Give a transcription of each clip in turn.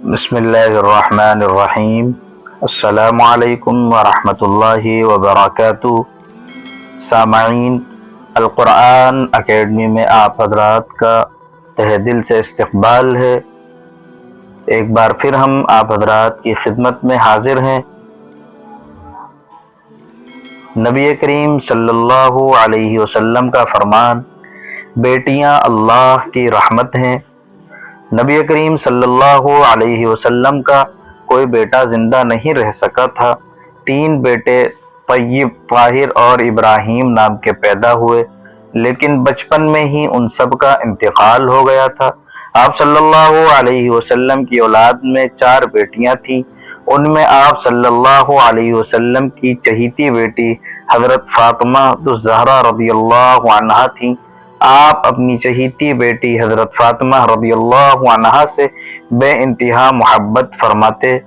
بسم اللہ الرحمن الرحیم۔ السلام علیکم ورحمۃ اللہ وبرکاتہ۔ سامعین، القرآن اکیڈمی میں آپ حضرات کا تہہ دل سے استقبال ہے۔ ایک بار پھر ہم آپ حضرات کی خدمت میں حاضر ہیں۔ نبی کریم صلی اللہ علیہ وسلم کا فرمان، بیٹیاں اللہ کی رحمت ہیں۔ نبی کریم صلی اللہ علیہ وسلم کا کوئی بیٹا زندہ نہیں رہ سکا تھا۔ 3 بیٹے طیب، طاہر اور ابراہیم نام کے پیدا ہوئے، لیکن بچپن میں ہی ان سب کا انتقال ہو گیا تھا۔ آپ صلی اللہ علیہ وسلم کی اولاد میں 4 بیٹیاں تھیں۔ ان میں آپ صلی اللہ علیہ وسلم کی چہیتی بیٹی حضرت فاطمہ الزہرا رضی اللہ عنہا تھیں۔ آپ اپنی چہیتی بیٹی حضرت فاطمہ رضی اللہ عنہا سے بے انتہا محبت فرماتے۔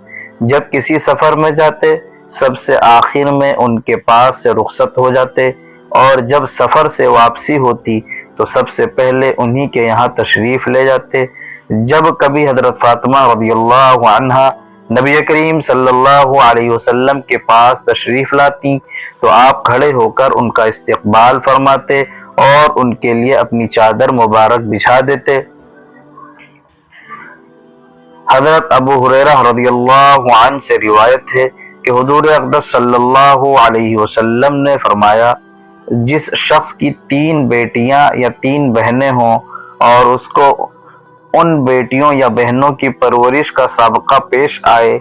جب کسی سفر میں جاتے، سب سے آخر میں ان کے پاس سے رخصت ہو جاتے، اور جب سفر سے واپسی ہوتی تو سب سے پہلے انہی کے یہاں تشریف لے جاتے۔ جب کبھی حضرت فاطمہ رضی اللہ عنہا نبی کریم صلی اللہ علیہ وسلم کے پاس تشریف لاتی تو آپ کھڑے ہو کر ان کا استقبال فرماتے اور ان کے لیے اپنی چادر مبارک بچھا دیتے۔ حضرت ابو ہریرہ رضی اللہ عنہ سے روایت ہے کہ حضور اقدس صلی اللہ علیہ وسلم نے فرمایا، جس شخص کی 3 بیٹیاں یا 3 بہنیں ہوں اور اس کو ان بیٹیوں یا بہنوں کی پرورش کا سابقہ پیش آئے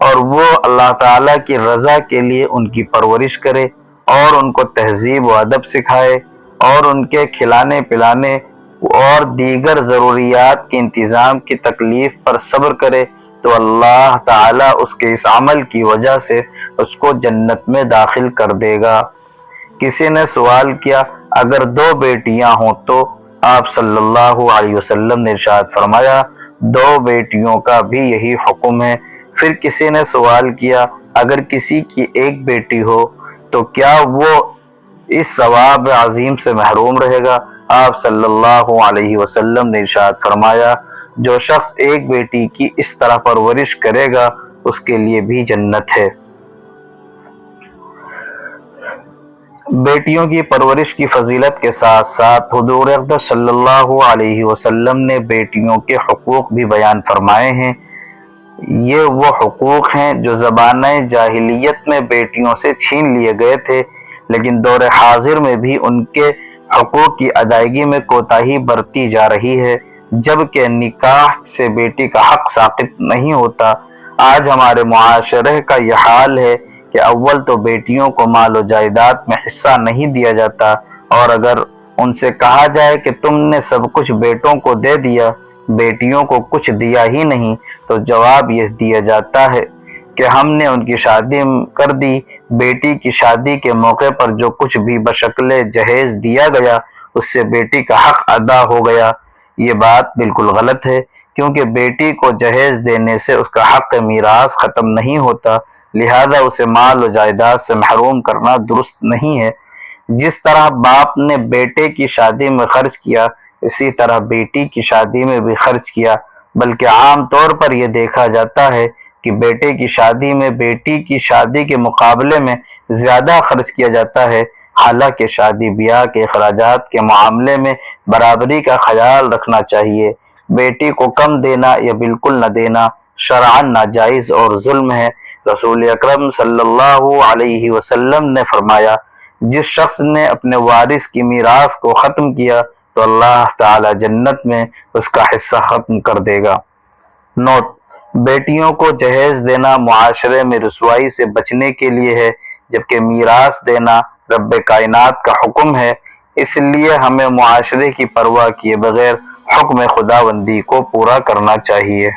اور وہ اللہ تعالیٰ کی رضا کے لیے ان کی پرورش کرے اور ان کو تہذیب و ادب سکھائے اور ان کے کھلانے پلانے اور دیگر ضروریات کے انتظام کی تکلیف پر صبر کرے تو اللہ تعالیٰ اس کے اس عمل کی وجہ سے اس کو جنت میں داخل کر دے گا۔ کسی نے سوال کیا، اگر 2 بیٹیاں ہوں تو؟ آپ صلی اللہ علیہ وسلم نے ارشاد فرمایا، 2 بیٹیوں کا بھی یہی حکم ہے۔ پھر کسی نے سوال کیا، اگر کسی کی 1 بیٹی ہو تو کیا وہ اس ثواب عظیم سے محروم رہے گا؟ آپ صلی اللہ علیہ وسلم نے ارشاد فرمایا، جو شخص 1 بیٹی کی اس طرح پرورش کرے گا اس کے لیے بھی جنت ہے۔ بیٹیوں کی پرورش کی فضیلت کے ساتھ ساتھ حضور اقدس صلی اللہ علیہ وسلم نے بیٹیوں کے حقوق بھی بیان فرمائے ہیں۔ یہ وہ حقوق ہیں جو زمانہ جاہلیت میں بیٹیوں سے چھین لیے گئے تھے، لیکن دور حاضر میں بھی ان کے حقوق کی ادائیگی میں کوتاہی برتی جا رہی ہے، جبکہ نکاح سے بیٹی کا حق ساقط نہیں ہوتا۔ آج ہمارے معاشرے کا یہ حال ہے کہ اول تو بیٹیوں کو مال و جائیداد میں حصہ نہیں دیا جاتا، اور اگر ان سے کہا جائے کہ تم نے سب کچھ بیٹوں کو دے دیا، بیٹیوں کو کچھ دیا ہی نہیں، تو جواب یہ دیا جاتا ہے کہ ہم نے ان کی شادی کر دی۔ بیٹی کی شادی کے موقع پر جو کچھ بھی بشکل جہیز دیا گیا اس سے بیٹی کا حق ادا ہو گیا۔ یہ بات بالکل غلط ہے، کیونکہ بیٹی کو جہیز دینے سے اس کا حق میراث ختم نہیں ہوتا، لہذا اسے مال و جائیداد سے محروم کرنا درست نہیں ہے۔ جس طرح باپ نے بیٹے کی شادی میں خرچ کیا، اسی طرح بیٹی کی شادی میں بھی خرچ کیا، بلکہ عام طور پر یہ دیکھا جاتا ہے کہ بیٹے کی شادی میں بیٹی کی شادی کے مقابلے میں زیادہ خرچ کیا جاتا ہے، حالانکہ شادی بیاہ کے اخراجات کے معاملے میں برابری کا خیال رکھنا چاہیے۔ بیٹی کو کم دینا یا بالکل نہ دینا شرعاً ناجائز اور ظلم ہے۔ رسول اکرم صلی اللہ علیہ وسلم نے فرمایا، جس شخص نے اپنے وارث کی میراث کو ختم کیا تو اللہ تعالی جنت میں اس کا حصہ ختم کر دے گا۔ نوٹ: بیٹیوں کو جہیز دینا معاشرے میں رسوائی سے بچنے کے لیے ہے، جبکہ میراث دینا رب کائنات کا حکم ہے۔ اس لیے ہمیں معاشرے کی پرواہ کیے بغیر حکم خداوندی کو پورا کرنا چاہیے۔